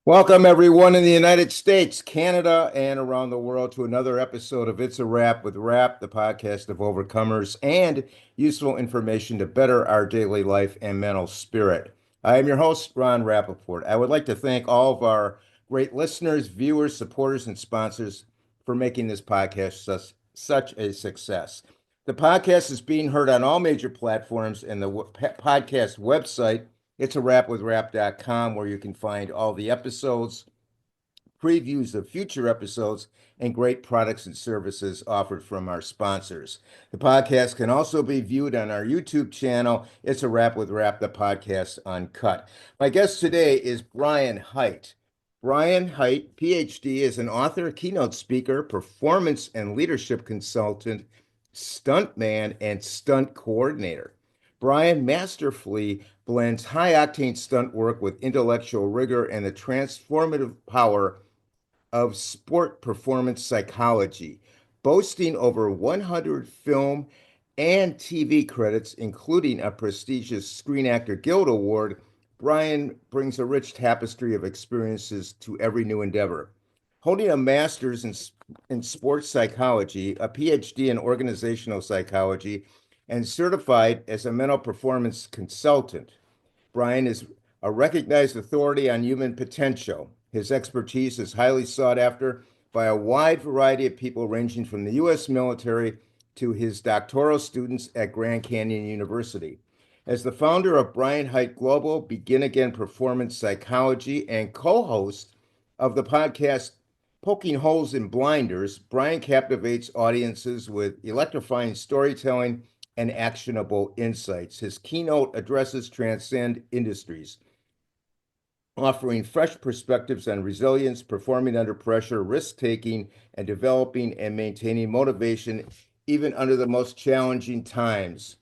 Welcome, everyone in the United States, Canada, and around the world to another episode of It's a Wrap with Rap, the podcast of overcomers and useful information to better our daily life and mental spirit. I am your host, Ron Rapaport. I would like to thank all of our great listeners, viewers, supporters, and sponsors for making this podcast such a success. The podcast is being heard on all major platforms and the podcast website it's a wrap with rap.com where you can find all the episodes, previews of future episodes, and great products and services offered from our sponsors. The podcast can also be viewed on our YouTube channel. It's a wrap with Rap, the podcast uncut. My guest today is Brian Hite. Brian Hite PhD is an author, keynote speaker, performance and leadership consultant, stuntman, and stunt coordinator. Brian masterfully blends high-octane stunt work with intellectual rigor and the transformative power of sport performance psychology, boasting over 100 film and TV credits, including a prestigious Screen Actor Guild Award. Brian brings a rich tapestry of experiences to every new endeavor. Holding a master's in sports psychology, a PhD in organizational psychology, and certified as a mental performance consultant, Brian is a recognized authority on human potential. His expertise is highly sought after by a wide variety of people, ranging from the U.S. military to his doctoral students at Grand Canyon University. As the founder of Brian Hite Global, Begin Again Performance Psychology, and co host of the podcast Poking Holes in Blinders, Brian captivates audiences with electrifying storytelling and actionable insights. His keynote addresses transcend industries, offering fresh perspectives on resilience, performing under pressure, risk-taking, and developing and maintaining motivation even under the most challenging times.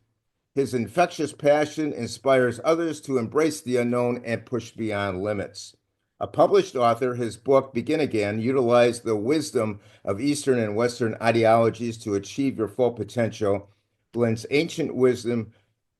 His infectious passion inspires others to embrace the unknown and push beyond limits. A published author, his book, Begin Again, utilized the wisdom of Eastern and Western ideologies to achieve your full potential, blends ancient wisdom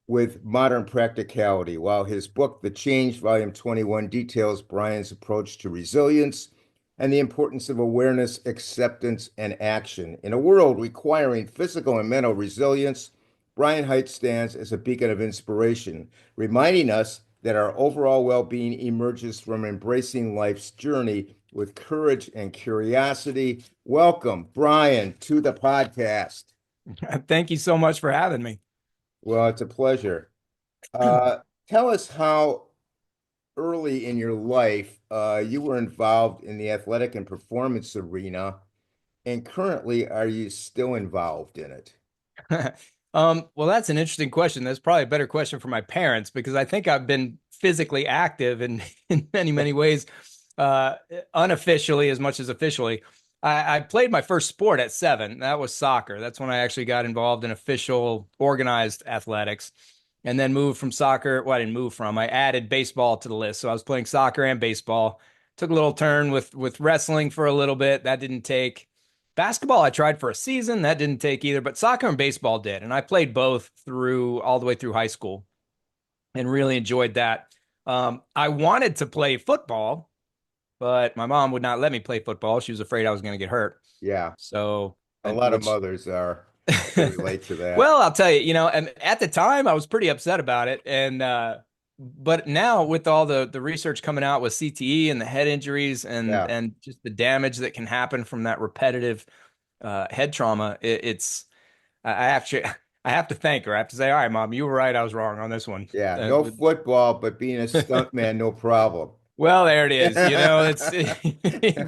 with modern practicality, while his book, The Change, Volume 21, details Brian's approach to resilience and the importance of awareness, acceptance, and action. In a world requiring physical and mental resilience, Brian Hite stands as a beacon of inspiration, reminding us that our overall well-being emerges from embracing life's journey with courage and curiosity. Welcome, Brian, to the podcast. Thank you so much for having me. Well, it's a pleasure. Tell us how early in your life you were involved in the athletic and performance arena, and currently, are you still involved in it? Well, that's an interesting question. That's probably a better question for my parents because I think I've been physically active in many, many ways, uh, unofficially as much as officially. I played my first sport at 7. That was soccer. That's when I actually got involved in official organized athletics and then moved from soccer. Well, I didn't move from, I added baseball to the list. So I was playing soccer and baseball. Took a little turn with wrestling for a little bit. That didn't take. Basketball, I tried for a season. That didn't take either, but soccer and baseball did. And I played both through all the way through high school and really enjoyed that. I wanted to play football, but my mom would not let me play football. She was afraid I was going to get hurt. Yeah, So, a lot of which, mothers are. I can relate to that. well, I'll tell you, and at the time I was pretty upset about it. But now with all the research coming out with CTE and the head injuries and Yeah. and just the damage that can happen from that repetitive head trauma, it's I actually I have to thank her. I have to say, all right, mom, you were right. I was wrong on this one. Yeah, no football, but being a stuntman, no problem. Well, there it is. It's you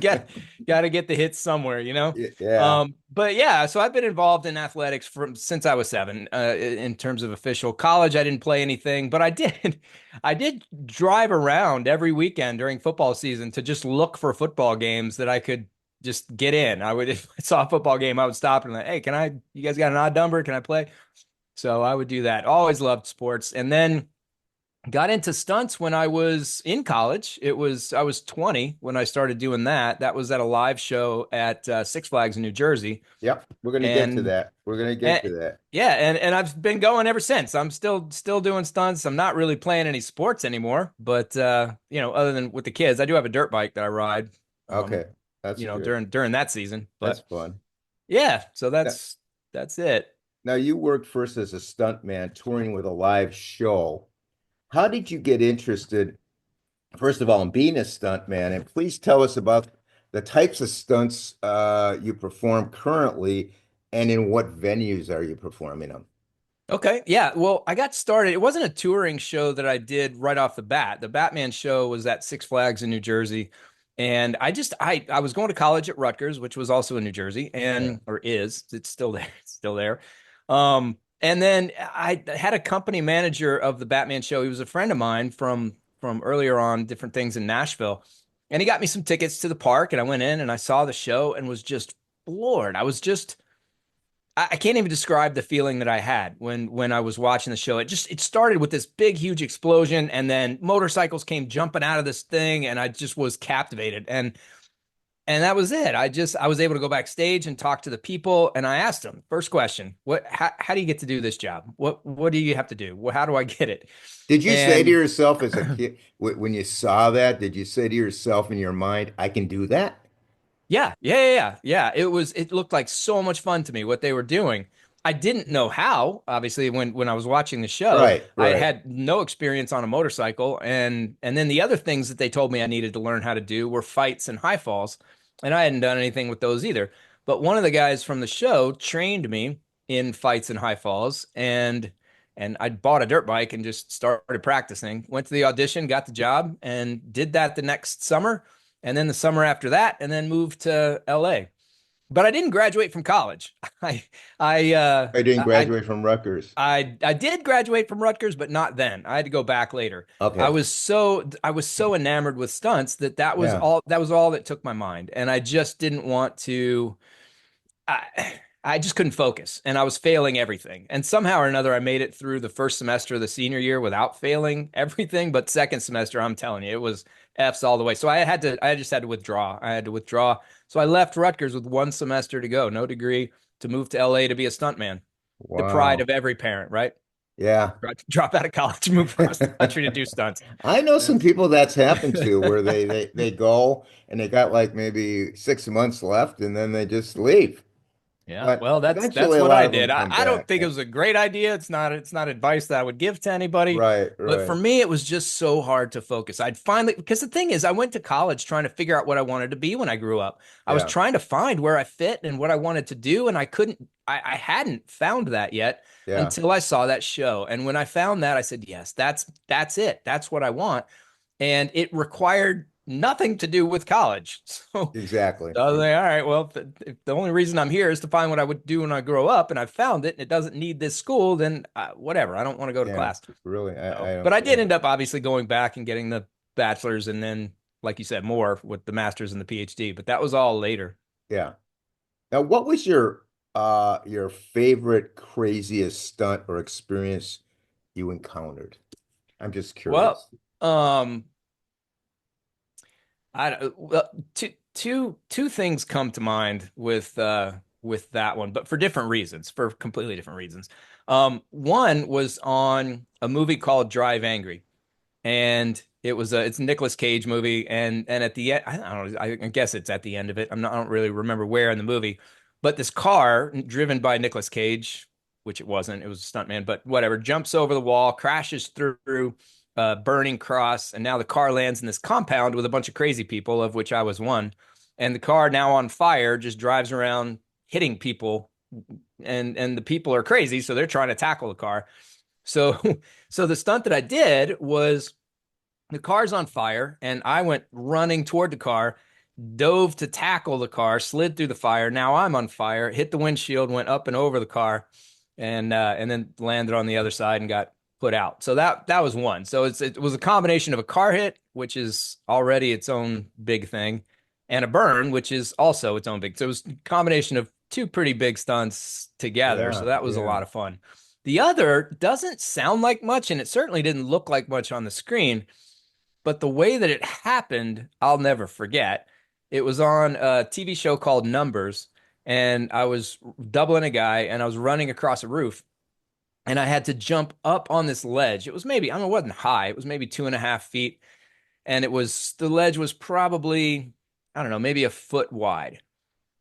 got to get the hits somewhere. Yeah. But yeah, so I've been involved in athletics from since I was 7. In terms of official college, I didn't play anything, but I did. I did drive around every weekend during football season to just look for football games that I could just get in. I would, if I saw a football game, I would stop and like, hey, you guys got an odd number? Can I play? So I would do that. Always loved sports, and then got into stunts when I was in college. I was 20 when I started doing that. That was at a live show at Six Flags in New Jersey, Yep, we're going to get to and, that. We're going to get to and that. yeah, and I've been going ever since. I'm still doing stunts. I'm not really playing any sports anymore, but other than with the kids, I do have a dirt bike that I ride. Um, Okay, that's good. during that season. That's But fun. yeah, so Now, that's it. now you worked first as a stuntman touring with a live show. How did you get interested, first of all, in being a stuntman? And please tell us about the types of stunts you perform currently and in what venues are you performing them? Okay. Yeah. Well, I got started. It wasn't a touring show that I did right off the bat. The Batman show was at Six Flags in New Jersey. And I was going to college at Rutgers, which was also in New Jersey, Yeah. and or is, it's still there, it's still there. And then I had a company manager of the Batman show. He was a friend of mine from earlier on, different things in Nashville. And he got me some tickets to the park, and I went in and I saw the show and was just floored. I can't even describe the feeling that I had when I was watching the show. It started with this big, huge explosion, and then motorcycles came jumping out of this thing, and I just was captivated. And that was it. I was able to go backstage and talk to the people, and I asked them, first question, how do you get to do this job? What do you have to do? How do I get it? Did you say to And yourself as a kid, when you saw that, did you say to yourself in your mind, I can do that? Yeah. It looked like so much fun to me what they were doing. I didn't know how, obviously, when I was watching the show. Right, I had right. had no experience on a motorcycle, and then the other things that they told me I needed to learn how to do were fights and high falls, and I hadn't done anything with those either. But one of the guys from the show trained me in fights and high falls, and I bought a dirt bike and just started practicing. Went to the audition, got the job, and did that the next summer and then the summer after that, and then moved to LA. But I didn't graduate from college. I I uh, I didn't I graduate from Rutgers. I did graduate from Rutgers, but not then. I had to go back later. Okay. I was so enamored with stunts Yeah. that was all that took my mind, and I just didn't want to. I just couldn't focus and I was failing everything. And somehow or another, I made it through the first semester of the senior year without failing everything. But second semester, I'm telling you, it was F's all the way. So I just had to withdraw. I had to withdraw. So I left Rutgers with one semester to go, no degree, to move to LA to be a stuntman. The pride Wow. of every parent, right? Yeah. Drop out of college, move across the country to do stunts. I know some That's, people that's happened to where they go and they got like maybe 6 months left and then they just leave. Yeah, But well, that's eventually a what lot I of them did. come I don't back. think it Yeah. was a great idea. It's not advice that I would give to anybody. Right, But for right. me, it was just so hard to focus. I'd finally, because the thing is, I went to college trying to figure out what I wanted to be when I grew up. I was Yeah. trying to find where I fit and what I wanted to do, and I couldn't, I hadn't found that yet Yeah. until I saw that show. And when I found that, I said, yes, that's it. That's what I want. And it required nothing to do with college. Exactly. So I was like, all right, well, if the only reason I'm here is to find what I would do when I grow up, and I found it, and it doesn't need this school, then whatever. I don't want to go to Yeah. class. Really. I So, don't but I did blame end up obviously going back and getting the bachelor's, and then, like you said, more with the master's and the PhD. But that was all later. you. Yeah. Now, what was your favorite craziest stunt or experience you encountered? I'm just Well, curious. um, well, two things come to mind with that one, but for different reasons, for completely different reasons. One was on a movie called Drive Angry, and it's a Nicolas Cage movie, and at the end, I don't know, I guess it's at the end of it. I don't really remember where in the movie, but this car driven by Nicolas Cage, which it wasn't, it was a stuntman, but whatever, jumps over the wall, crashes through a burning cross, and now the car lands in this compound with a bunch of crazy people, of which I was one, and the car now on fire just drives around hitting people, and the people are crazy, so they're trying to tackle the car. So so the stunt that I did was the car's on fire, and I went running toward the car, dove to tackle the car, slid through the fire. Now I'm on fire, hit the windshield, went up and over the car, and then landed on the other side and got put out. So that was one. So it was a combination of a car hit, which is already its own big thing, and a burn, which is also its own big. So it was a combination of two pretty big stunts together. So Yeah, that was a yeah. lot of fun. The other doesn't sound like much, and it certainly didn't look like much on the screen, but the way that it happened, I'll never forget. It was on a TV show called Numbers, and I was doubling a guy, and I was running across a roof, and I had to jump up on this ledge. It was maybe, I don't know, it wasn't high. It was maybe 2.5 feet, and the ledge was probably, I don't know, maybe a foot wide.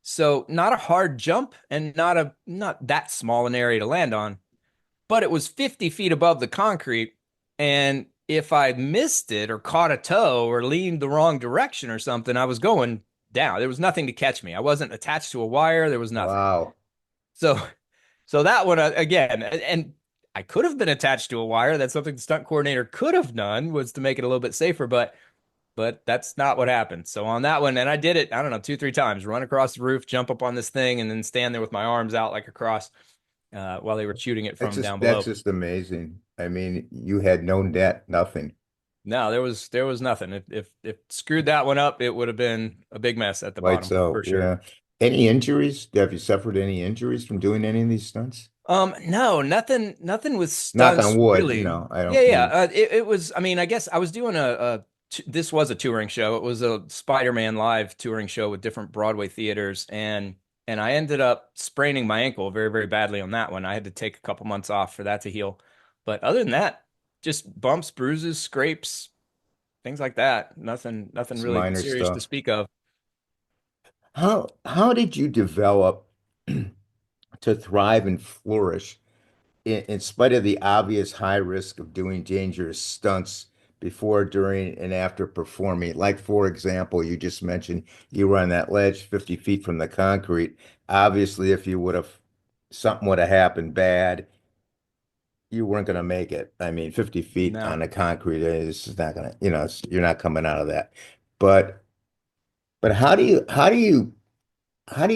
So not a hard jump and not that small an area to land on, but it was 50 feet above the concrete. And if I missed it or caught a toe or leaned the wrong direction or something, I was going down. There was nothing to catch me. I wasn't attached to a wire. There was nothing. Wow. So, so that one again, and I could have been attached to a wire. That's something the stunt coordinator could have done, was to make it a little bit safer, but that's not what happened. So on that one, and I did it, I don't know, 2, 3 times, run across the roof, jump up on this thing, and then stand there with my arms out like a cross while they were shooting it from down That's below. just amazing. I mean, you had no net, nothing. No, there was nothing. If screwed that one up, it would have been a big mess at the Right. bottom So, for sure. yeah. Any injuries? Have you suffered any injuries from doing any of these stunts? No, nothing with Knock on stunts wood, really. I Yeah, don't yeah. mean, It was. I mean, I guess I was doing this was a touring show. It was a Spider-Man live touring show with different Broadway theaters, and I ended up spraining my ankle very, very badly on that one. I had to take a couple months off for that to heal. But other than that, just bumps, bruises, scrapes, things like that. Nothing it's really minor serious to stuff. speak of. How did you develop to thrive and flourish in spite of the obvious high risk of doing dangerous stunts before, during, and after performing? Like, for example, you just mentioned you were on that ledge 50 feet from the concrete. Obviously, if you would have, something would have happened bad, you weren't going to make it. I mean, 50 feet on No. the concrete is not going to, you're not coming out of that. But, but how do you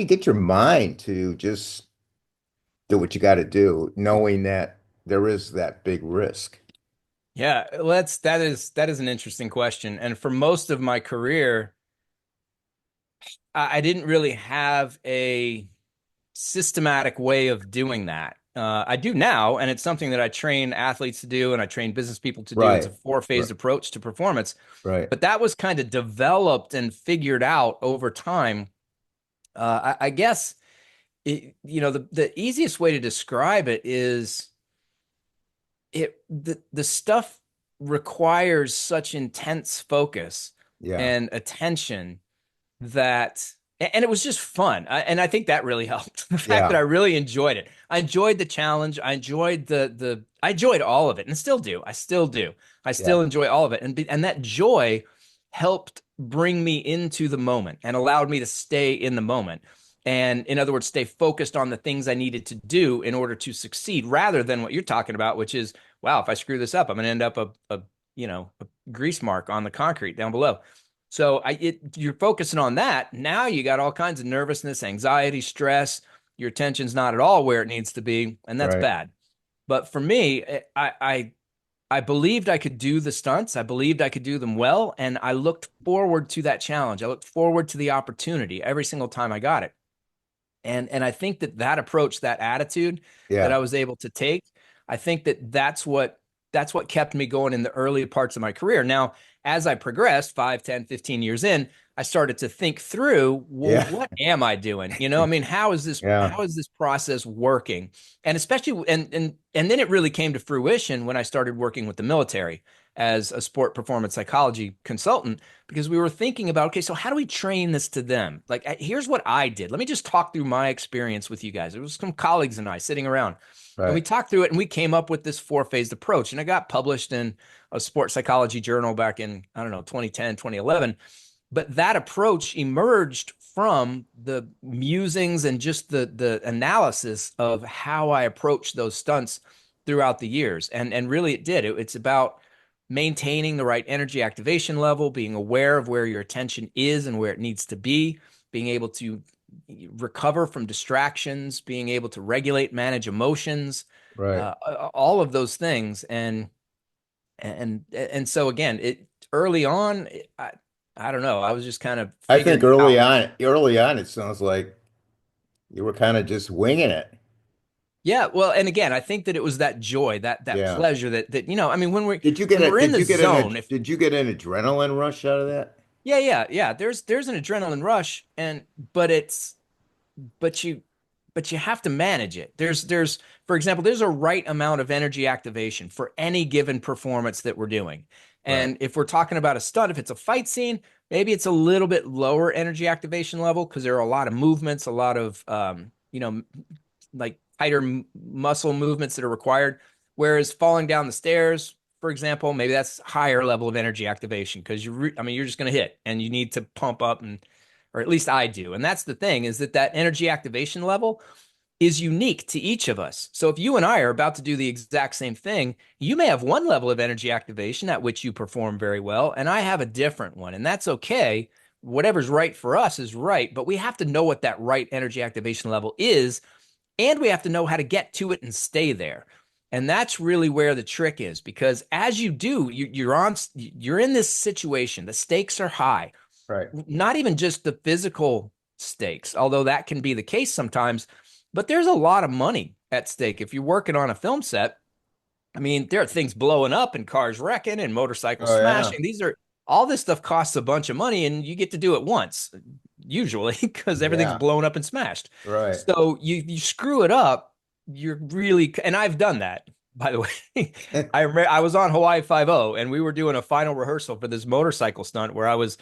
get your mind to just do what you got to do, knowing that there is that big risk? Yeah, that is an interesting question. And for most of my career, I didn't really have a systematic way of doing that. I do now, and it's something that I train athletes to do, and I train business people to do. It's a Right. Right. four-phased approach to performance, Right. but that was kind of developed and figured out over time. I guess the easiest way to describe it is the stuff requires such intense focus Yeah. and attention that and it was just fun. And I think that really helped. The fact that I Yeah. really enjoyed it. I enjoyed the challenge. I enjoyed I enjoyed all of it and still do. I still do. I Yeah. still enjoy all of it. And that joy helped bring me into the moment and allowed me to stay in the moment. And in other words, stay focused on the things I needed to do in order to succeed rather than what you're talking about, which is, wow, if I screw this up, I'm going to end up a grease mark on the concrete down below. So you're focusing on that. Now you got all kinds of nervousness, anxiety, stress. Your attention's not at all where it needs to be, and that's Right. bad. But for me, I believed I could do the stunts. I believed I could do them well, and I looked forward to that challenge. I looked forward to the opportunity every single time I got it. And I think that approach, that attitude that I Yeah. was able to take, I think that's what kept me going in the early parts of my career. Now, as I progressed 5, 10, 15 years in, I started to think through, well, Yeah. what am I doing? I mean, how is this Yeah. how is this process working? And especially and then it really came to fruition when I started working with the military as a sport performance psychology consultant, because we were thinking about, okay, so how do we train this to them? Like, here's what I did. Let me just talk through my experience with you guys. It was some colleagues and I sitting around, and we Right. talked through it, and we came up with this four-phased approach. And it got published in a sports psychology journal back in, I don't know, 2010, 2011. But that approach emerged from the musings and just the analysis of how I approached those stunts throughout the years. And really it did. It's about maintaining the right energy activation level, being aware of where your attention is and where it needs to be, being able to recover from distractions, being able to regulate, manage emotions, Right. all of those things. And so again, it early on, I don't know. I was just kind of I think figuring out. early on, it sounds like you were kind of just winging it. Yeah, well, and again, I think that it was that joy, that Yeah. pleasure that I mean, Did you get when a we're in the zone, if did you get an adrenaline rush out of that? yeah, there's an adrenaline rush, and but it's but you but you have to manage it. There's for example, there's a right amount of energy activation for any given performance that we're doing. Right. And if we're talking about a stunt, if it's a fight scene, maybe it's a little bit lower energy activation level because there are a lot of movements, a lot of like tighter muscle movements that are required. Whereas falling down the stairs, for example, maybe that's higher level of energy activation because I mean, you're just going to hit and you need to pump up or at least I do. And that's the thing is that energy activation level is unique to each of us. So if you and I are about to do the exact same thing, you may have one level of energy activation at which you perform very well, and I have a different one. And that's okay. Whatever's right for us is right, but we have to know what that right energy activation level is, and we have to know how to get to it and stay there. And that's really where the trick is because as you do, you're in this situation. The stakes are high, Right. not even just the physical stakes, although that can be the case sometimes, but there's a lot of money at stake. If you're working on a film set, I mean, there are things blowing up and cars wrecking and motorcycles Oh yeah. smashing. All this stuff costs a bunch of money and you get to do it once, usually, because everything's Yeah. blown up and smashed. Right. So you screw it up, you're really, and I've done that, by the way. I was on Hawaii 5 and we were doing a final rehearsal for this motorcycle stunt where I was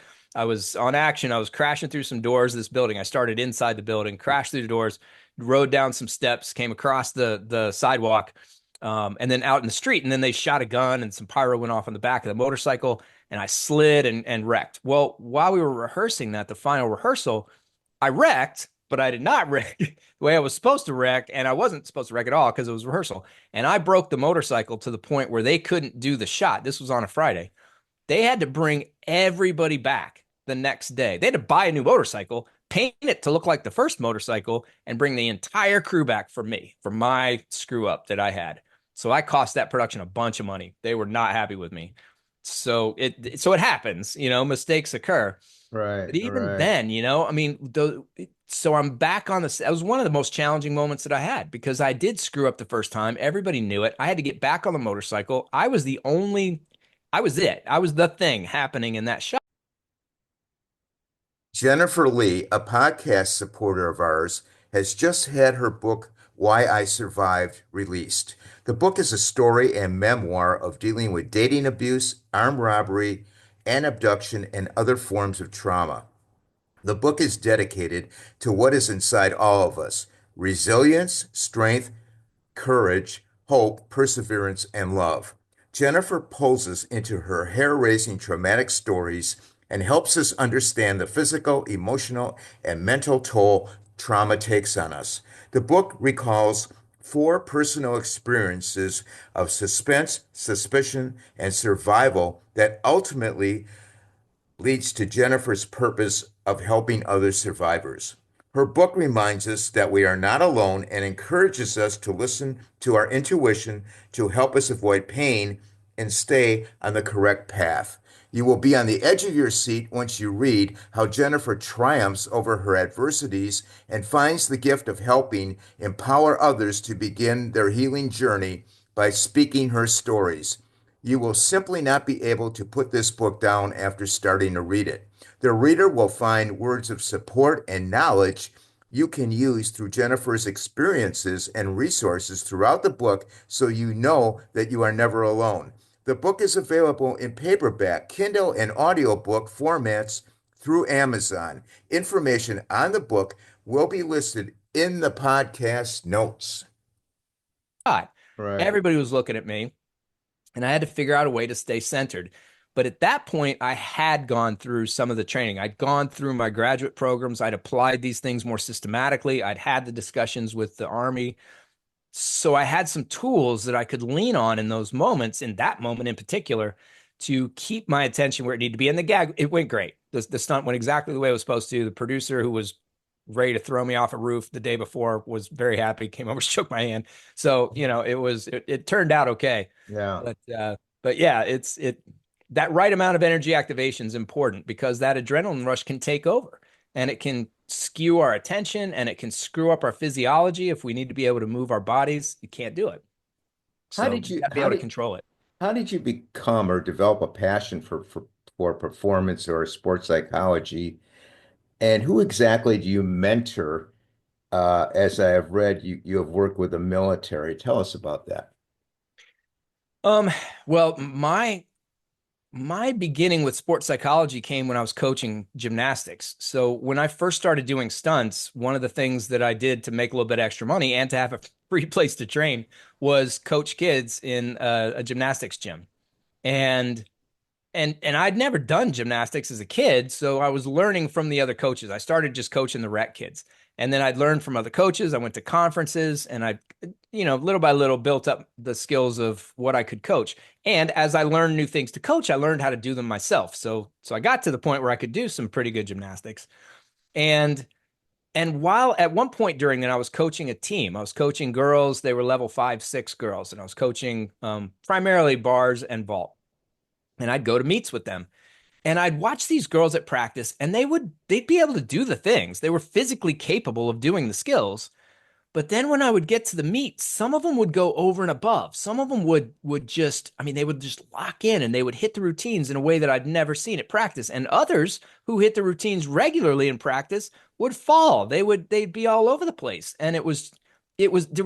on action. I was crashing through some doors of this building. I started inside the building, crashed through the doors, rode down some steps, came across the sidewalk, and then out in the street. And then they shot a gun and some pyro went off on the back of the motorcycle, and I slid and wrecked. Well, while we were rehearsing that, the final rehearsal, I wrecked, but I did not wreck the way I was supposed to wreck, and I wasn't supposed to wreck at all because it was rehearsal. And I broke the motorcycle to the point where they couldn't do the shot. This was on a Friday. They had to bring everybody back the next day. They had to buy a new motorcycle, paint it to look like the first motorcycle, and bring the entire crew back for me, for my screw up that I had. So I cost that production a bunch of money. They were not happy with me. So it happens, mistakes occur. Right. But even Right. then, I mean, so I'm back on this. That was one of the most challenging moments that I had because I did screw up the first time. Everybody knew it. I had to get back on the motorcycle. I was it. I was the thing happening in that shot. Jennifer Lee, a podcast supporter of ours, has just had her book, Why I Survived, released. The book is a story and memoir of dealing with dating abuse, armed robbery, and abduction and other forms of trauma. The book is dedicated to what is inside all of us: resilience, strength, courage, hope, perseverance, and love. Jennifer pulls us into her hair-raising traumatic stories and helps us understand the physical, emotional, and mental toll trauma takes on us. The book recalls four personal experiences of suspense, suspicion, and survival that ultimately leads to Jennifer's purpose of helping other survivors. Her book reminds us that we are not alone and encourages us to listen to our intuition to help us avoid pain and stay on the correct path. You will be on the edge of your seat once you read how Jennifer triumphs over her adversities and finds the gift of helping empower others to begin their healing journey by speaking her stories. You will simply not be able to put this book down after starting to read it. The reader will find words of support and knowledge you can use through Jennifer's experiences and resources throughout the book so you know that you are never alone. The book is available in paperback, Kindle, and audiobook formats through Amazon. Information on the book will be listed in the podcast notes. Right. Everybody was looking at me, and I had to figure out a way to stay centered. But at that point, I had gone through some of the training. I'd gone through my graduate programs. I'd applied these things more systematically. I'd had the discussions with the Army. So I had some tools that I could lean on in those moments, in that moment in particular, to keep my attention where it needed to be. And the gag, it went great. The stunt went exactly the way it was supposed to. The producer, who was ready to throw me off a roof the day before, was very happy, came over, shook my hand. So, it turned out okay. Yeah. But yeah, that right amount of energy activation is important because that adrenaline rush can take over and it can skew our attention and it can screw up our physiology. If we need to be able to move our bodies, you can't do it. How So did you you got to be able to control it. how did you become or develop a passion for performance or sports psychology? And who exactly do you mentor? As I have read, you have worked with the military. Tell us about that. Um, well, my beginning with sports psychology came when I was coaching gymnastics. So when I first started doing stunts, one of the things that I did to make a little bit extra money and to have a free place to train was coach kids in a gymnastics gym. And and I'd never done gymnastics as a kid, so I was learning from the other coaches. I started just coaching the rec kids, and then I'd learn from other coaches. I went to conferences, and I, little by little, built up the skills of what I could coach. And as I learned new things to coach, I learned how to do them myself. So I got to the point where I could do some pretty good gymnastics. And and while at one point during that, I was coaching a team. I was coaching girls. They were level 5, 6 girls, and I was coaching primarily bars and vault. And I'd go to meets with them and I'd watch these girls at practice and they'd be able to do the things. They were physically capable of doing the skills. But then when I would get to the meet, some of them would go over and above. Some of them would just, I mean, they would just lock in and they would hit the routines in a way that I'd never seen at practice. And others who hit the routines regularly in practice would fall. They'd be all over the place. And there was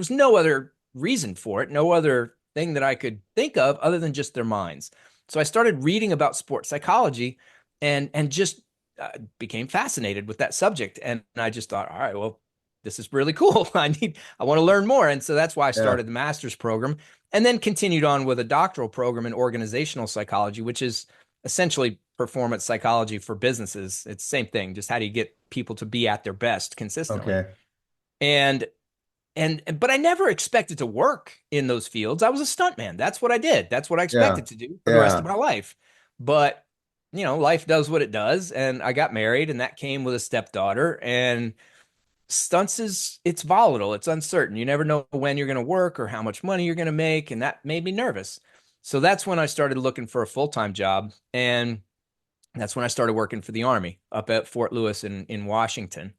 no other reason for it, no other thing that I could think of other than just their minds. So I started reading about sports psychology and just became fascinated with that subject. And I just thought, all right, well, this is really cool. I want to learn more. And so that's why I Yeah. started the master's program and then continued on with a doctoral program in organizational psychology, which is essentially performance psychology for businesses. It's the same thing. Just how do you get people to be at their best consistently? Okay. And but I never expected to work in those fields. I was a stuntman. That's what I did. That's what I Yeah. expected to do for the rest of Yeah. my life. But life does what it does, and I got married, and that came with a stepdaughter. And stunts it's volatile, it's uncertain. You never know when you're going to work or how much money you're going to make, and that made me nervous. So that's when I started looking for a full-time job, and that's when I started working for the Army up at Fort Lewis in Washington.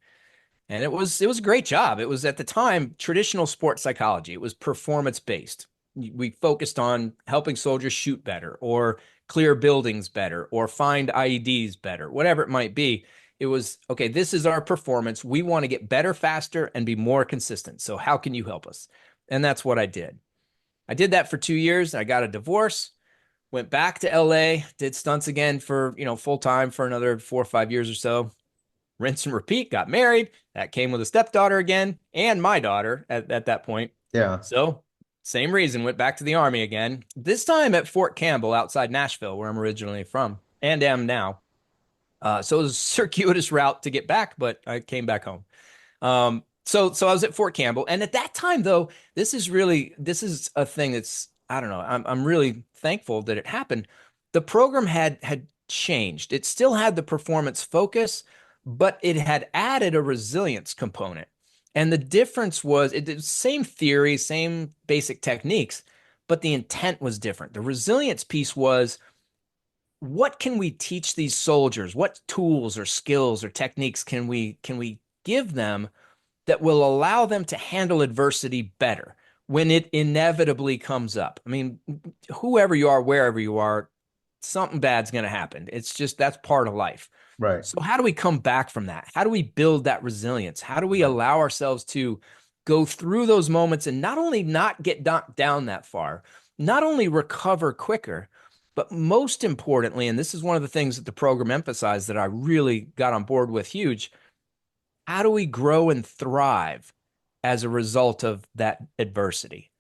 And it was a great job. It was at the time traditional sports psychology. It was performance based. We focused on helping soldiers shoot better or clear buildings better or find IEDs better, whatever it might be. It was okay, this is our performance. We want to get better faster and be more consistent. So how can you help us? And that's what I did. I did that for 2 years. I got a divorce, went back to LA, did stunts again for, full time for another 4 or 5 years or so, rinse and repeat, got married. That came with a stepdaughter again and my daughter at that point. Yeah. So, same reason, went back to the Army again, this time at Fort Campbell outside Nashville, where I'm originally from and am now. So it was a circuitous route to get back, but I came back home. So I was at Fort Campbell, and at that time, though, this is a thing that's I don't know. I'm really thankful that it happened. The program had changed. It still had the performance focus, but it had added a resilience component. And the difference was it same theory, same basic techniques, but the intent was different. The resilience piece was what can we teach these soldiers? What tools or skills or techniques can we give them that will allow them to handle adversity better when it inevitably comes up? I mean, whoever you are, wherever you are, something bad's going to happen. It's just that's part of life. Right. So, how do we come back from that? How do we build that resilience? How do we Right. allow ourselves to go through those moments and not only not get knocked down that far, not only recover quicker, but most importantly, and this is one of the things that the program emphasized that I really got on board with huge, how do we grow and thrive as a result of that adversity?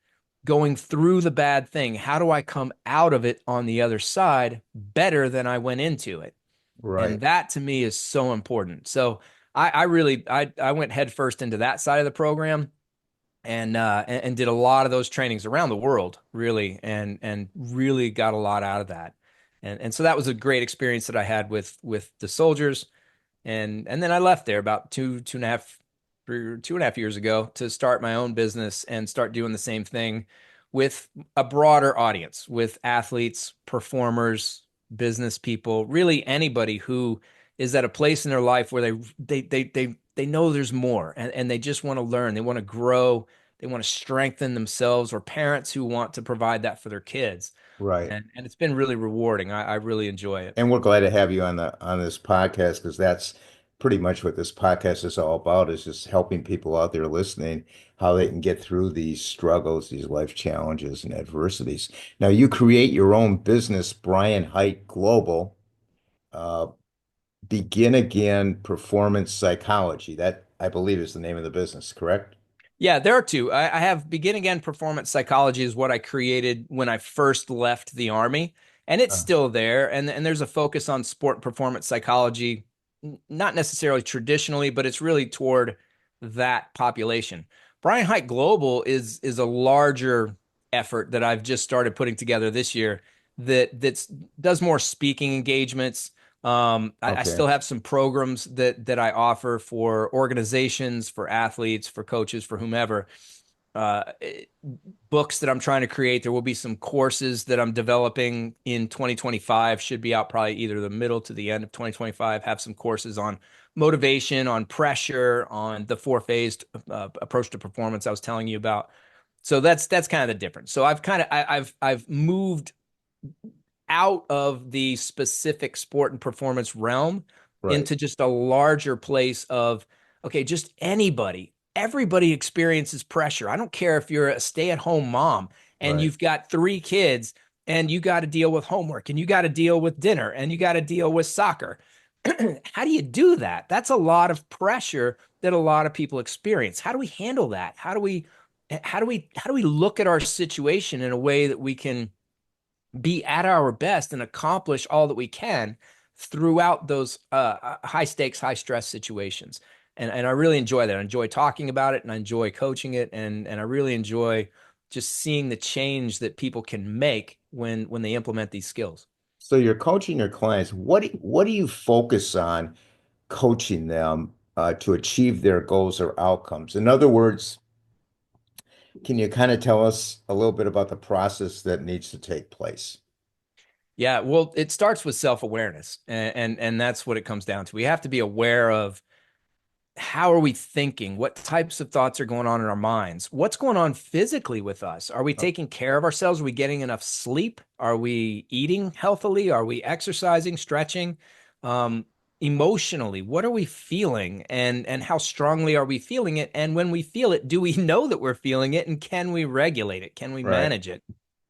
Going through the bad thing, how do I come out of it on the other side better than I went into it? And Right. that to me is so important. So I really I went headfirst into that side of the program and did a lot of those trainings around the world, really, and really got a lot out of that. And so that was a great experience that I had with the soldiers. And then I left there about 2.5 years ago to start my own business and start doing the same thing with a broader audience, with athletes, performers, business people, really anybody who is at a place in their life where they know there's more, and they just want to learn, they want to grow, they want to strengthen themselves, or parents who want to provide that for their kids. Right. And it's been really rewarding. I really enjoy it. And we're glad to have you on the on this podcast because that's pretty much what this podcast is all about, is just helping people out there listening how they can get through these struggles, these life challenges and adversities. Now you create your own business, Brian Hite Global, uh, Begin Again Performance Psychology. That I believe is the name of the business, correct? Yeah, there are two. I have Begin Again Performance Psychology is what I created when I first left the Army, and it's Uh, still there. And there's a focus on sport performance psychology, not necessarily traditionally, but it's really toward that population. Brian Hite Global is a larger effort that I've just started putting together this year that does more speaking engagements. I okay. still have some programs that I offer for organizations, for athletes, for coaches, for whomever. Uh, Books that I'm trying to create. There will be some courses that I'm developing in 2025. Should be out probably either the middle to the end of 2025. Have some courses on motivation, on pressure, on the four-phased approach to performance I was telling you about. So that's kind of the difference. So I've moved out of the specific sport and performance realm Right, into just a larger place of, okay, just everybody experiences pressure. I don't care if you're a stay-at-home mom and right. you've got three kids and you got to deal with homework and you got to deal with dinner and you got to deal with soccer. How do you do that? That's a lot of pressure that a lot of people experience. How do we handle that? How do we look at our situation in a way that we can be at our best and accomplish all that we can throughout those high stakes, high stress situations. And I really enjoy that. I enjoy talking about it and I enjoy coaching it. And I really enjoy just seeing the change that people can make when they implement these skills. So you're coaching your clients. What do you focus on coaching them to achieve their goals or outcomes? In other words, can you kind of tell us a little bit about the process that needs to take place? Yeah, well, it starts with self-awareness, and that's what it comes down to. We have to be aware of how are we thinking? What types of thoughts are going on in our minds? What's going on physically with us? Are we Oh, taking care of ourselves? Are we getting enough sleep? Are we eating healthily? Are we exercising, stretching? Um, Emotionally, what are we feeling and how strongly are we feeling it? And when we feel it, do we know that we're feeling it and can we regulate it? Can we right. manage it?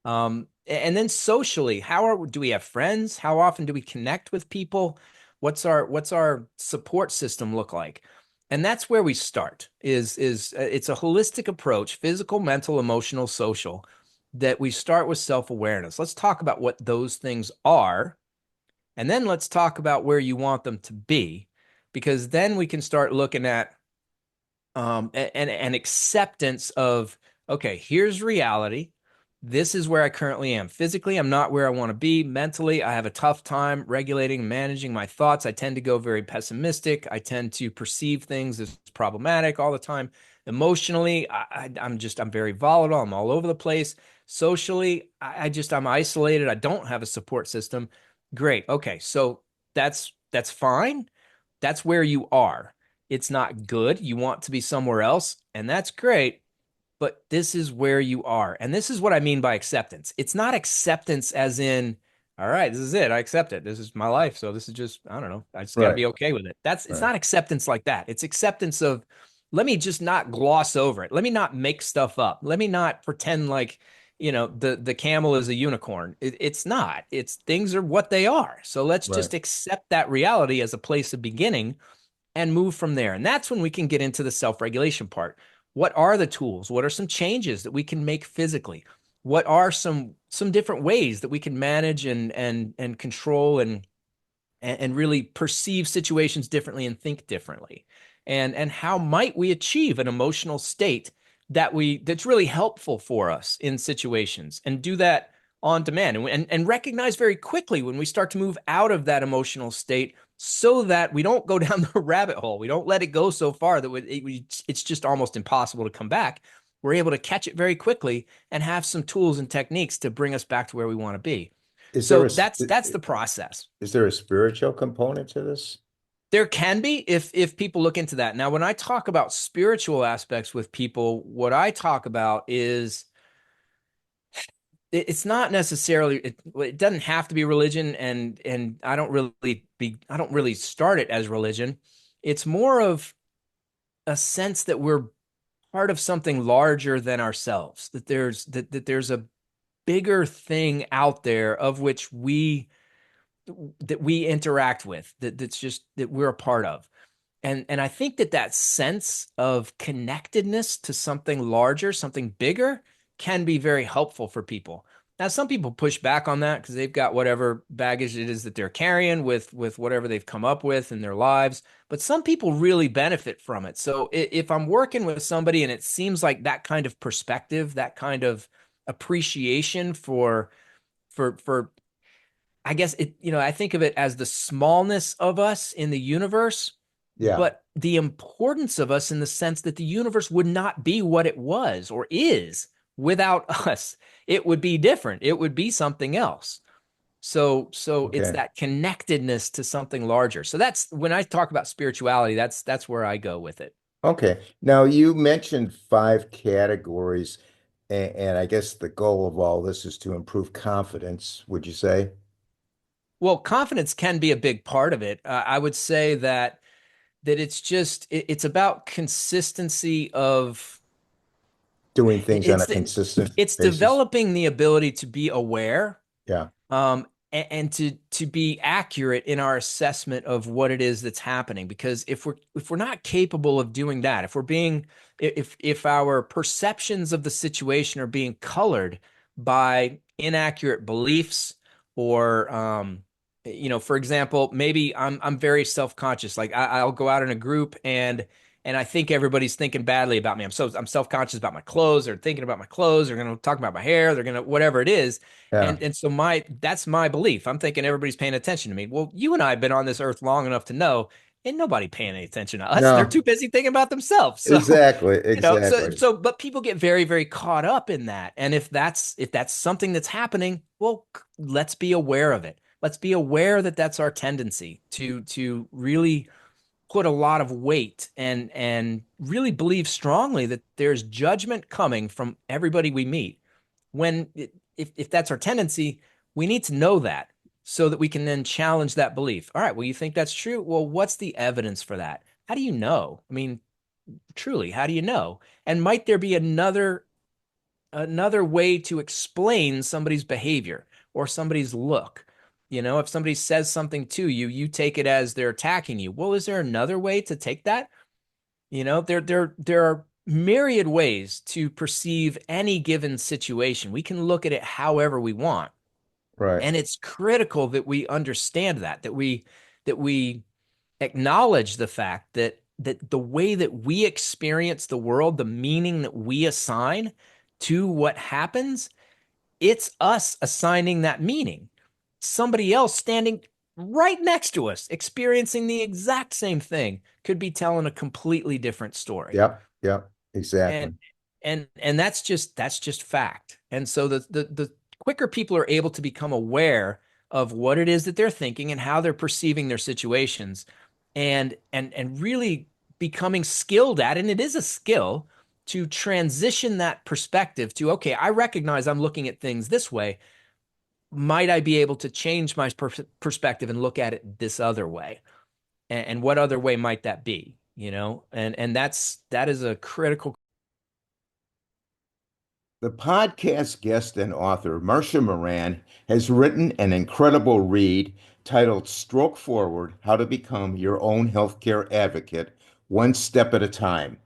And then socially, do we have friends? How often do we connect with people? What's our support system look like? And that's where we start. It's a holistic approach, physical, mental, emotional, social, that we start with self-awareness. Let's talk about what those things are, and then let's talk about where you want them to be, because then we can start looking at an acceptance of, okay, here's reality. This is where I currently am. Physically, I'm not where I want to be. Mentally, I have a tough time regulating, managing my thoughts. I tend to go very pessimistic. I tend to perceive things as problematic all the time. Emotionally, I'm very volatile. I'm all over the place. Socially, I'm isolated. I don't have a support system. Great. Okay. So that's fine. That's where you are. It's not good. You want to be somewhere else, and that's great, but this is where you are. And this is what I mean by acceptance. It's not acceptance as in, all right, this is it. I accept it. This is my life. So this is just, I don't know. I just got to Right, be okay with it. It's right. not acceptance like that. It's acceptance of, let me just not gloss over it. Let me not make stuff up. Let me not pretend like, the camel is a unicorn. It's not. It's things are what they are. So let's Right. just accept that reality as a place of beginning and move from there. And that's when we can get into the self-regulation part. What are the tools? What are some changes that we can make physically? What are some different ways that we can manage and control and really perceive situations differently and think differently? And how might we achieve an emotional state that's really helpful for us in situations and do that on demand and recognize very quickly when we start to move out of that emotional state so that we don't go down the rabbit hole. We don't let it go so far that it's just almost impossible to come back. We're able to catch it very quickly and have some tools and techniques to bring us back to where we want to be. Is there So a that's the process. is there a spiritual component to this? There can be if people look into that. Now, when I talk about spiritual aspects with people, what I talk about is it's not necessarily it doesn't have to be religion, and I don't really start it as religion. It's more of a sense that we're part of something larger than ourselves, that there's a bigger thing out there of which we interact with, that's just that we're a part of. And I think that that sense of connectedness to something larger, something bigger, can be very helpful for people. Now, some people push back on that because they've got whatever baggage it is that they're carrying with whatever they've come up with in their lives. But some people really benefit from it. So if I'm working with somebody and it seems like that kind of perspective, that kind of appreciation for I guess I think of it as the smallness of us in the universe, Yeah. but the importance of us in the sense that the universe would not be what it was or is without us. It would be different. It would be something else. So it's Okay. that connectedness to something larger. So that's when I talk about spirituality, that's where I go with it. Okay. Now you mentioned five categories, and I guess the goal of all this is to improve confidence, would you say? Well, confidence can be a big part of it. I would say that it's about consistency of Doing things on a it's consistent it's basis. developing the ability to be aware, Yeah. and to be accurate in our assessment of what it is that's happening. Because if we're not capable of doing that, if we're being if our perceptions of the situation are being colored by inaccurate beliefs, or for example, maybe I'm very self-conscious. Like I'll go out in a group, and I think everybody's thinking badly about me. I'm self-conscious about my clothes. They're thinking about my clothes. They're going to talk about my hair. They're going to whatever it is. Yeah. And so that's my belief. I'm thinking everybody's paying attention to me. Well, you and I have been on this earth long enough to know ain't nobody paying any attention to us. They're No, too busy thinking about themselves. So, exactly, so exactly. so but people get very, very caught up in that. And if that's something that's happening, well, let's be aware of it. Let's be aware that that's our tendency to really put a lot of weight and really believe strongly that there's judgment coming from everybody we meet. When if that's our tendency, we need to know that so that we can then challenge that belief. All right, well, you think that's true? Well, what's the evidence for that? How do you know? I mean, truly, how do you know? And might there be another way to explain somebody's behavior or somebody's look? If somebody says something to you, you take it as they're attacking you. Well, is there another way to take that? There are myriad ways to perceive any given situation. We can look at it however we want. Right, And it's critical that we understand that we acknowledge the fact that the way that we experience the world, the meaning that we assign to what happens, it's us assigning that meaning. Somebody else standing right next to us, experiencing the exact same thing, could be telling a completely different story. yep, yep, And exactly. and that's just fact. And so the quicker people are able to become aware of what it is that they're thinking and how they're perceiving their situations, and really becoming skilled at it, and it is a skill to transition that perspective to, okay, I recognize I'm looking at things this way. Might I be able to change my perspective and look at it this other way? And what other way might that be? And that is a critical. The podcast guest and author, Marcia Moran, has written an incredible read titled Stroke Forward: How to Become Your Own Healthcare Advocate, One Step at a Time.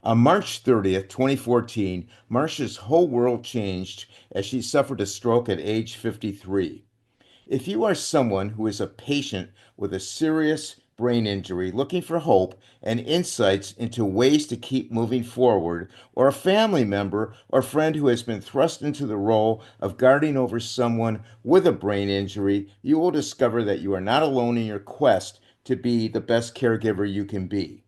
On March 30th, 2014, Marcia's whole world changed as she suffered a stroke at age 53. If you are someone who is a patient with a serious brain injury looking for hope and insights into ways to keep moving forward, or a family member or friend who has been thrust into the role of guarding over someone with a brain injury, you will discover that you are not alone in your quest to be the best caregiver you can be.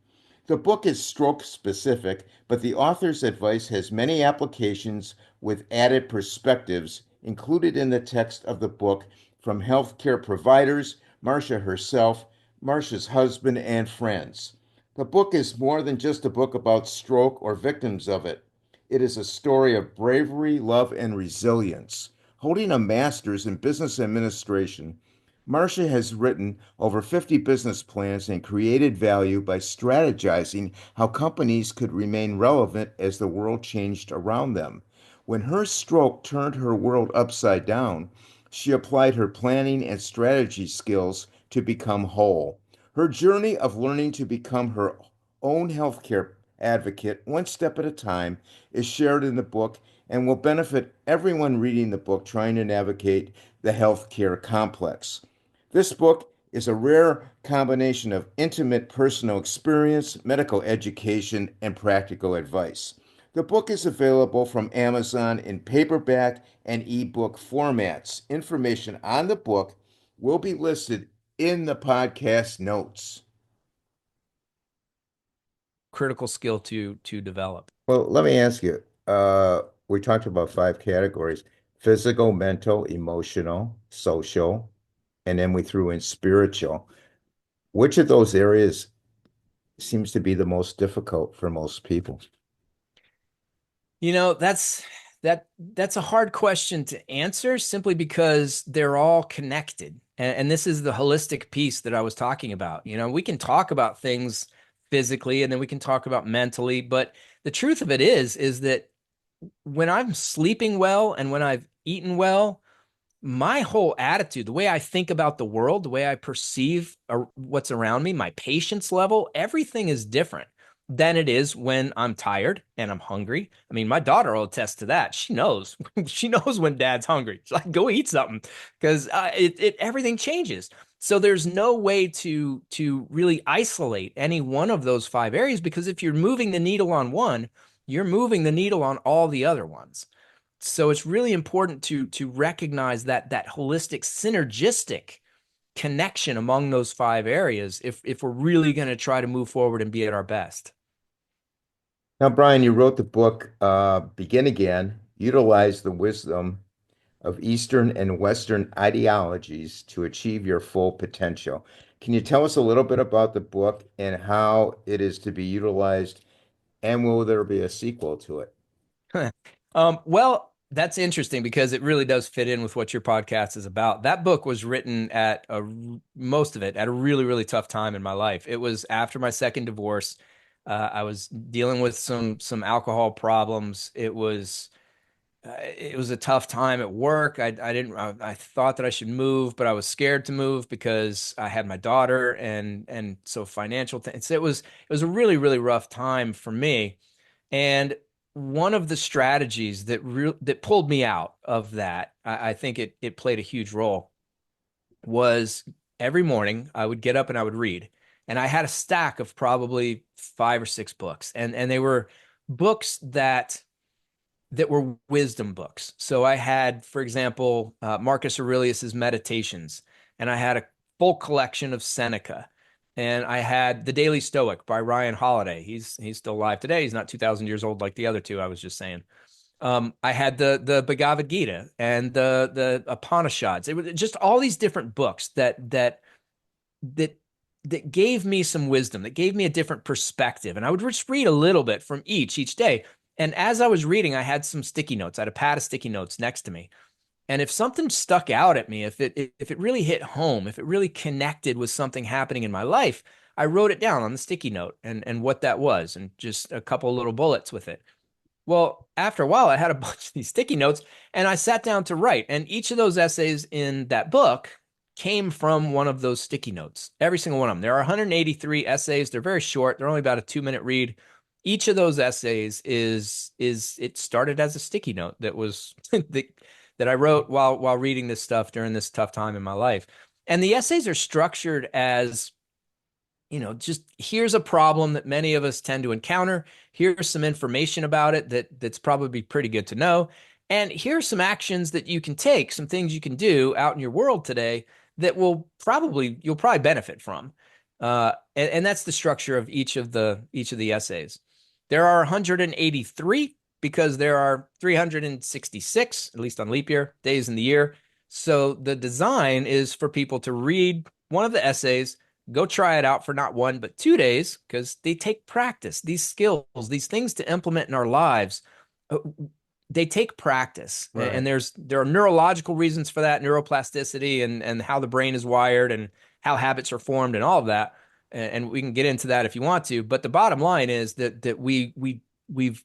The book is stroke specific, but the author's advice has many applications with added perspectives included in the text of the book from healthcare providers, Marcia herself, Marcia's husband, and friends. The book is more than just a book about stroke or victims of it. It is a story of bravery, love, and resilience. Holding a master's in business administration, Marcia has written over 50 business plans and created value by strategizing how companies could remain relevant as the world changed around them. When her stroke turned her world upside down, she applied her planning and strategy skills to become whole. Her journey of learning to become her own healthcare advocate, one step at a time, is shared in the book and will benefit everyone reading the book trying to navigate the healthcare complex. This book is a rare combination of intimate personal experience, medical education, and practical advice. The book is available from Amazon in paperback and ebook formats. Information on the book will be listed in the podcast notes. Critical skill to develop. Well, let me ask you. We talked about five categories: physical, mental, emotional, social, and then we threw in spiritual. Which of those areas seems to be the most difficult for most people? You know, that's a hard question to answer simply because they're all connected. And this is the holistic piece that I was talking about. You know, we can talk about things physically and then we can talk about mentally, but the truth of it is that when I'm sleeping well and when I've eaten well, my whole attitude, the way I think about the world, the way I perceive what's around me, my patience level, everything is different than it is when I'm tired and I'm hungry. I mean, my daughter will attest to that. She knows. She knows when dad's hungry. She's like, go eat something because it everything changes. So there's no way to really isolate any one of those five areas because if you're moving the needle on one, you're moving the needle on all the other ones. So it's really important to recognize that holistic synergistic connection among those five areas if we're really going to try to move forward and be at our best. Now, Brian, you wrote the book Begin Again, utilize the wisdom of Eastern and Western ideologies to achieve your full potential. Can you tell us a little bit about the book and how it is to be utilized, and will there be a sequel to it? Well, that's interesting because it really does fit in with what your podcast is about. That book was written at most of it at a really, really tough time in my life. It was after my second divorce. I was dealing with some alcohol problems. It was a tough time at work. I thought that I should move, but I was scared to move because I had my daughter and so financial things. It was a really, really rough time for me. And one of the strategies that pulled me out of that, I think it played a huge role, was every morning I would get up and I would read. And I had a stack of probably five or six books. And they were books that were wisdom books. So I had, for example, Marcus Aurelius's Meditations, and I had a full collection of Seneca, and I had The Daily Stoic by Ryan Holiday. He's still alive today. He's not 2,000 years old like the other two I was just saying. I had the Bhagavad Gita and the Upanishads. It was just all these different books that that gave me some wisdom, that gave me a different perspective. And I would just read a little bit from each day. And as I was reading, I had some sticky notes. I had a pad of sticky notes next to me. And if something stuck out at me, if it really hit home, if it really connected with something happening in my life, I wrote it down on the sticky note and what that was, and just a couple little bullets with it. Well, after a while, I had a bunch of these sticky notes and I sat down to write. And each of those essays in that book came from one of those sticky notes. Every single one of them. There are 183 essays. They're very short. They're only about a 2-minute read. Each of those essays is it started as a sticky note that was that I wrote while reading this stuff during this tough time in my life. And the essays are structured as just here's a problem that many of us tend to encounter. Here's some information about it that's probably pretty good to know. And here's some actions that you can take, some things you can do out in your world today that you'll probably benefit from. And that's the structure of each of the essays. There are 183 because there are 366, at least on leap year, days in the year. So the design is for people to read one of the essays, go try it out for not 1 but 2 days, because they take practice. These skills, these things to implement in our lives, uh, they take practice. And Right. there are neurological reasons for that, neuroplasticity, and how the brain is wired and how habits are formed and all of that. And we can get into that if you want to. But the bottom line is that we've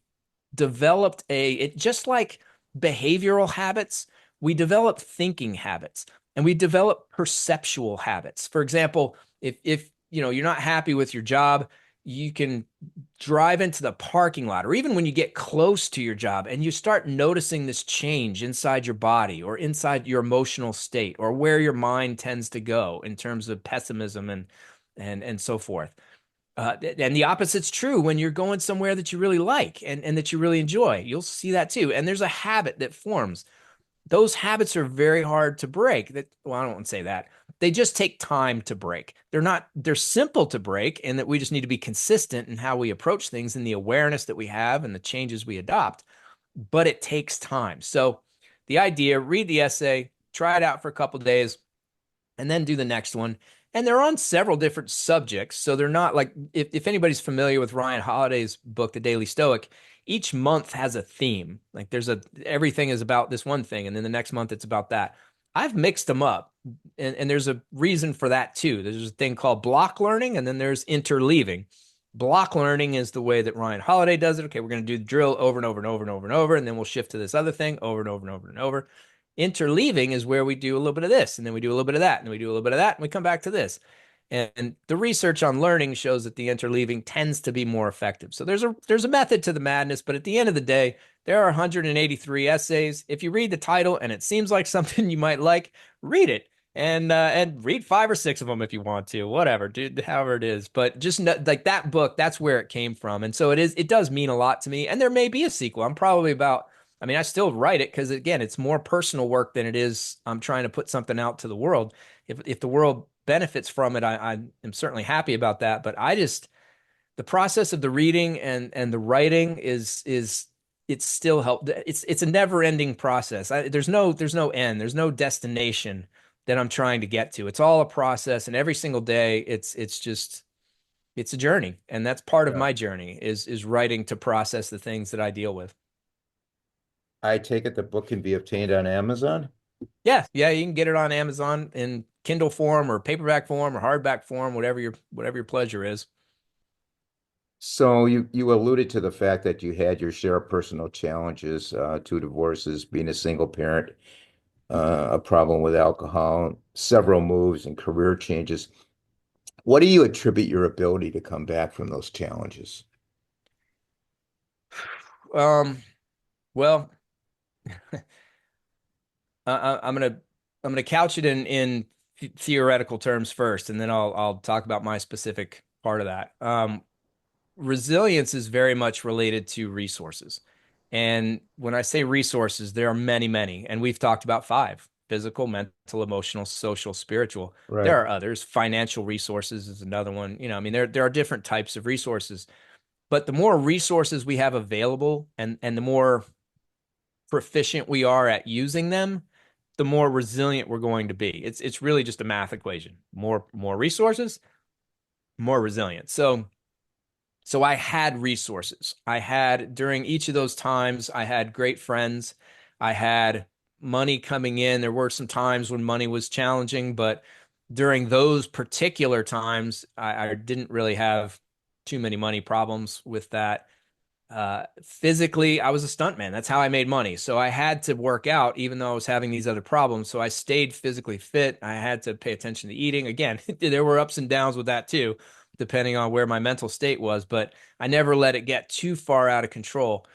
developed it, just like behavioral habits, we develop thinking habits, and we develop perceptual habits. For example, if you're not happy with your job, you can drive into the parking lot, or even when you get close to your job and you start noticing this change inside your body or inside your emotional state, or where your mind tends to go in terms of pessimism and so forth. And the opposite's true when you're going somewhere that you really like and that you really enjoy. You'll see that too. And there's a habit that forms. Those habits are very hard to break. Well, I don't want to say that. They just take time to break. They're simple to break, and that we just need to be consistent in how we approach things and the awareness that we have and the changes we adopt. But it takes time. So the idea, read the essay, try it out for a couple of days, and then do the next one. And they're on several different subjects. So they're not like, if anybody's familiar with Ryan Holiday's book, The Daily Stoic, each month has a theme. Like everything is about this one thing. And then the next month it's about that. I've mixed them up. And there's a reason for that too. There's a thing called block learning, and then there's interleaving. Block learning is the way that Ryan Holiday does it. Okay, we're going to do the drill over and over and over and over and over, and then we'll shift to this other thing over and over and over and over. Interleaving is where we do a little bit of this, and then we do a little bit of that, and we do a little bit of that, and we come back to this. And the research on learning shows that the interleaving tends to be more effective. So there's a method to the madness, but at the end of the day, there are 183 essays. If you read the title and it seems like something you might like, read it. And read 5 or 6 of them if you want to, whatever, dude, however it is. But just like that book, that's where it came from. And so it does mean a lot to me. And there may be a sequel. I mean, I still write it because, again, it's more personal work than it is I'm trying to put something out to the world. If the world benefits from it, I am certainly happy about that. But the process of the reading and the writing it's still help. It's a never ending process. There's no end. There's no destination that I'm trying to get to. It's all a process, and every single day it's a journey, and that's part of Yeah. my journey is writing to process the things that I deal with. I take it the book can be obtained on Amazon. Yeah, yeah, you can get it on Amazon in Kindle form or paperback form or hardback form, whatever your pleasure is. So you alluded to the fact that you had your share of personal challenges, 2 divorces, being a single parent, a problem with alcohol, several moves and career changes. What do you attribute your ability to come back from those challenges? Um, well, I'm gonna couch it in theoretical terms first, and then I'll talk about my specific part of that. Resilience is very much related to resources. And when I say resources, there are many, many, and we've talked about 5: physical, mental, emotional, social, spiritual. There Right. are others. Financial resources is another one. I mean, there are different types of resources, but the more resources we have available and the more proficient we are at using them, the more resilient we're going to be. It's really just a math equation. More resources, more resilient. So I had resources. I had, during each of those times, I had great friends. I had money coming in. There were some times when money was challenging, but during those particular times, I didn't really have too many money problems with that. Physically, I was a stuntman. That's how I made money. So I had to work out even though I was having these other problems. So I stayed physically fit. I had to pay attention to eating. Again, there were ups and downs with that too, depending on where my mental state was, but I never let it get too far out of control.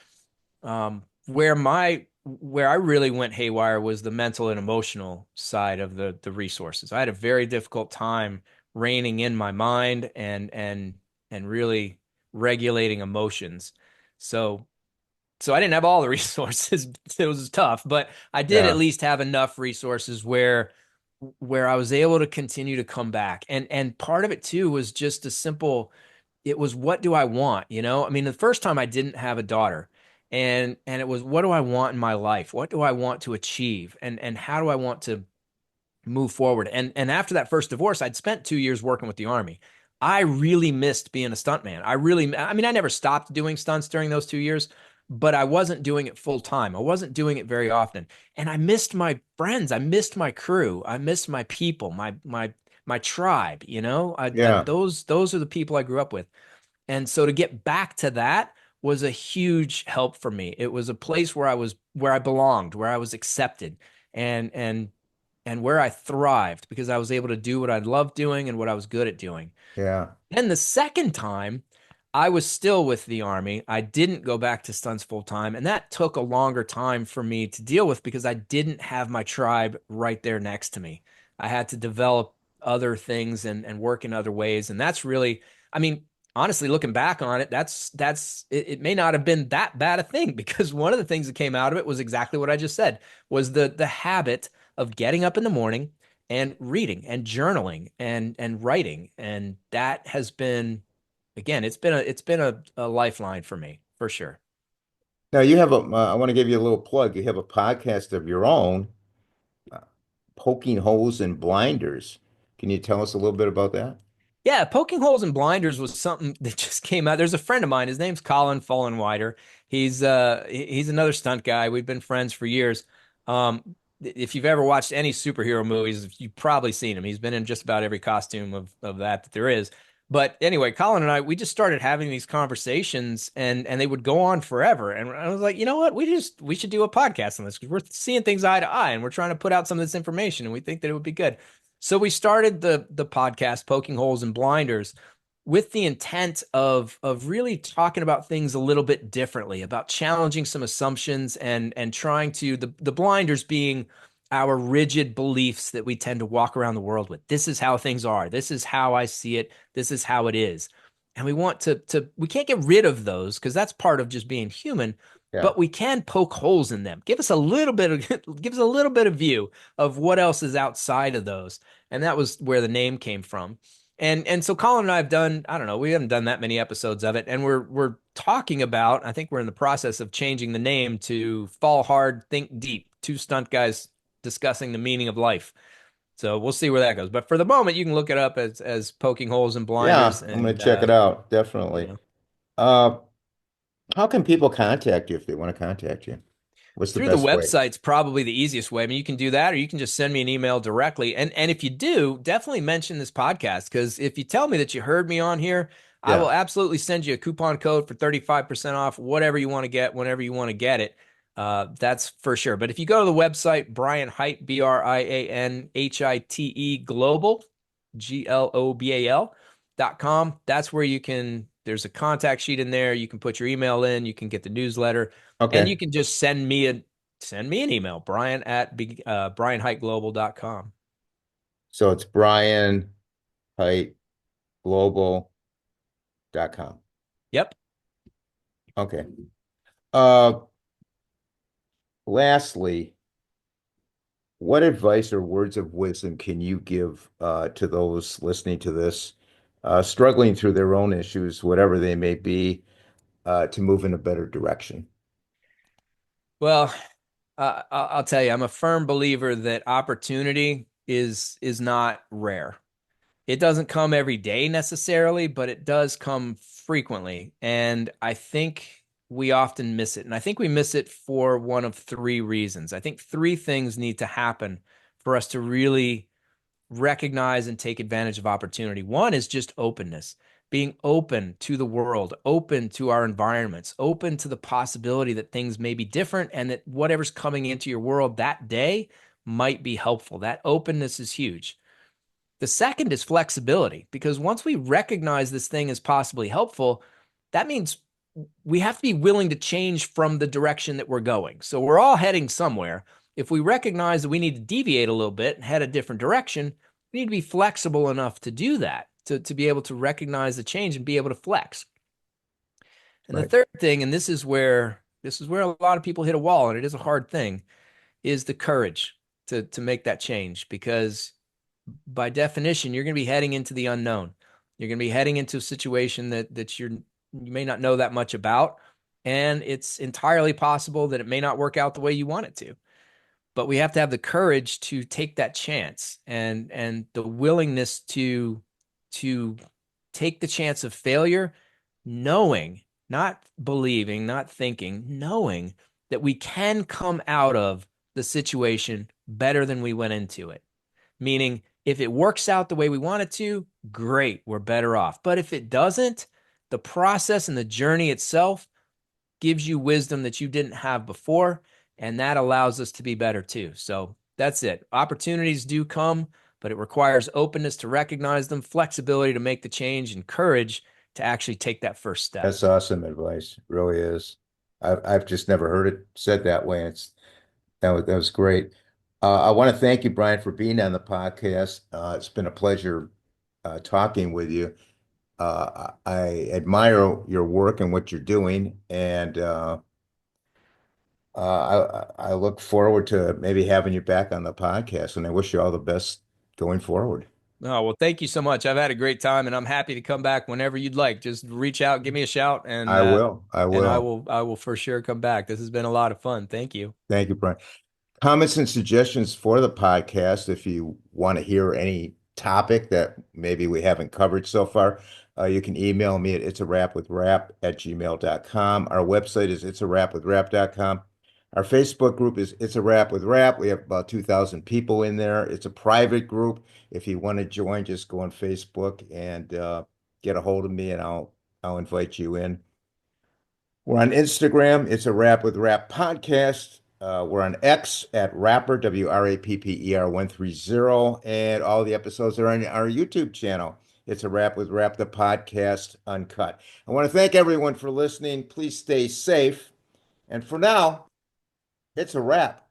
Where I really went haywire was the mental and emotional side of the resources. I had a very difficult time reining in my mind and really regulating emotions. So so I didn't have all the resources. It was tough, but I did at Yeah. least have enough resources where I was able to continue to come back. And part of it too was just a simple, it was, what do I want? I mean, the first time I didn't have a daughter, and it was, what do I want in my life? What do I want to achieve? And how do I want to move forward. And after that first divorce, I'd spent 2 years working with the Army. I really missed being a stuntman. I mean, I never stopped doing stunts during those 2 years, but I wasn't doing it full time. I wasn't doing it very often. And I missed my friends. I missed my crew. I missed my people, my tribe, you know? Yeah, Those are the people I grew up with. And so to get back to that was a huge help for me. It was a place where I belonged, where I was accepted, and and where I thrived because I was able to do what I loved doing and what I was good at doing. yeah, Then the second time, I was still with the Army. I didn't go back to stunts full time, and that took a longer time for me to deal with because I didn't have my tribe right there next to me. I had to develop other things and work in other ways, and that's really, I mean, honestly, looking back on it, it may not have been that bad a thing because one of the things that came out of it was exactly what I just said, was the habit of getting up in the morning and reading and journaling and writing, and that has been, again, it's been a lifeline for me for sure. now you have I want to give you a little plug. You have a podcast of your own, uh, Poking Holes in Blinders. Can you tell us a little bit about that? Yeah, poking holes in blinders was something that just came out. There's a friend of mine. His name's Colin Fullenwider. He's another stunt guy. We've been friends for years. If you've ever watched any superhero movies, you've probably seen him. He's been in just about every costume of that there is. But anyway, Colin and I, we just started having these conversations, and they would go on forever. And I was like, you know what? We should do a podcast on this because we're seeing things eye to eye, and we're trying to put out some of this information, and we think that it would be good. So we started the podcast Poking Holes in Blinders with the intent of really talking about things a little bit differently, about challenging some assumptions and trying to, the blinders being our rigid beliefs that we tend to walk around the world with. This is how things are. This is how I see it. This is how it is. And we want to we can't get rid of those because that's part of just being human, Yeah. but we can poke holes in them. Give us a little bit of give us a little bit of view of what else is outside of those. And that was where the name came from. And so Colin and I have done, I don't know, we haven't done that many episodes of it, and we're talking about, I think we're in the process of changing the name to Fall Hard, Think Deep, two stunt guys discussing the meaning of life. So we'll see where that goes. But for the moment, you can look it up as Poking Holes and Blinders, Yeah, I'm gonna and check it out, you definitely. know. Uh, how can people contact you if they want to contact you? What's the Through the best way? website's probably the easiest way. I mean, you can do that, or you can just send me an email directly. And if you do, definitely mention this podcast because if you tell me that you heard me on here, I Yeah. will absolutely send you a coupon code for 35% off whatever you want to get, whenever you want to get it. That's for sure. But if you go to the website, Brian Hite, BrianHite Global, GLOBAL.com, that's where you can, there's a contact sheet in there. You can put your email in, you can get the newsletter, and you Okay. can just send me an email, Brian at brianheightglobal.com. So it's Brian Hite Global.com. Yep. Okay. Uh, lastly, what advice or words of wisdom can you give to those listening to this, struggling through their own issues, whatever they may be, to move in a better direction? Well, I'll tell you, I'm a firm believer that opportunity is not rare. It doesn't come every day necessarily, but it does come frequently. And I think we often miss it. And I think we miss it for one of three reasons. I think three things need to happen for us to really recognize and take advantage of opportunity. One is just openness, being open to the world, open to our environments, open to the possibility that things may be different and that whatever's coming into your world that day might be helpful. That openness is huge. The second is flexibility, because once we recognize this thing as possibly helpful, that means we have to be willing to change from the direction that we're going. So we're all heading somewhere. If we recognize that we need to deviate a little bit and head a different direction, we need to be flexible enough to do that, to be able to recognize the change and be able to flex. And the Right. third thing, and this is where a lot of people hit a wall, and it is a hard thing, is the courage to make that change, because by definition, you're going to be heading into the unknown. You're going to be heading into a situation that you may not know that much about, and it's entirely possible that it may not work out the way you want it to. but we have to have the courage to take that chance and the willingness to take the chance of failure, knowing, not believing, not thinking, knowing that we can come out of the situation better than we went into it. Meaning, if it works out the way we want it to, great, we're better off. But if it doesn't, the process and the journey itself gives you wisdom that you didn't have before, and that allows us to be better too. So that's it. Opportunities do come, but it requires openness to recognize them, flexibility to make the change, and courage to actually take that first step. That's awesome advice. It really is. I've just never heard it said that way. That was great. I want to thank you, Brian, for being on the podcast. It's been a pleasure talking with you. I admire your work and what you're doing, and I look forward to maybe having you back on the podcast. And I wish you all the best going forward. Oh, well, thank you so much. I've had a great time and I'm happy to come back whenever you'd like. Just reach out, give me a shout, I will. I and I will. will I will for sure come back. This has been a lot of fun. Thank you. Thank you, Brian. Comments and suggestions for the podcast, if you want to hear any topic that maybe we haven't covered so far, you can email me at itsarapwithrap@gmail.com. Our website is itsarapwithrap.com. Our Facebook group is It's a Rap with Rap. We have about 2,000 people in there. It's a private group. If you want to join, just go on Facebook and get a hold of me, and I'll invite you in. We're on Instagram. It's a Rap with Rap podcast. We're on X at Rapper, WRAPPER 130. And all the episodes are on our YouTube channel. It's a Rap with Rap, the podcast uncut. I want to thank everyone for listening. Please stay safe. And for now, it's a wrap.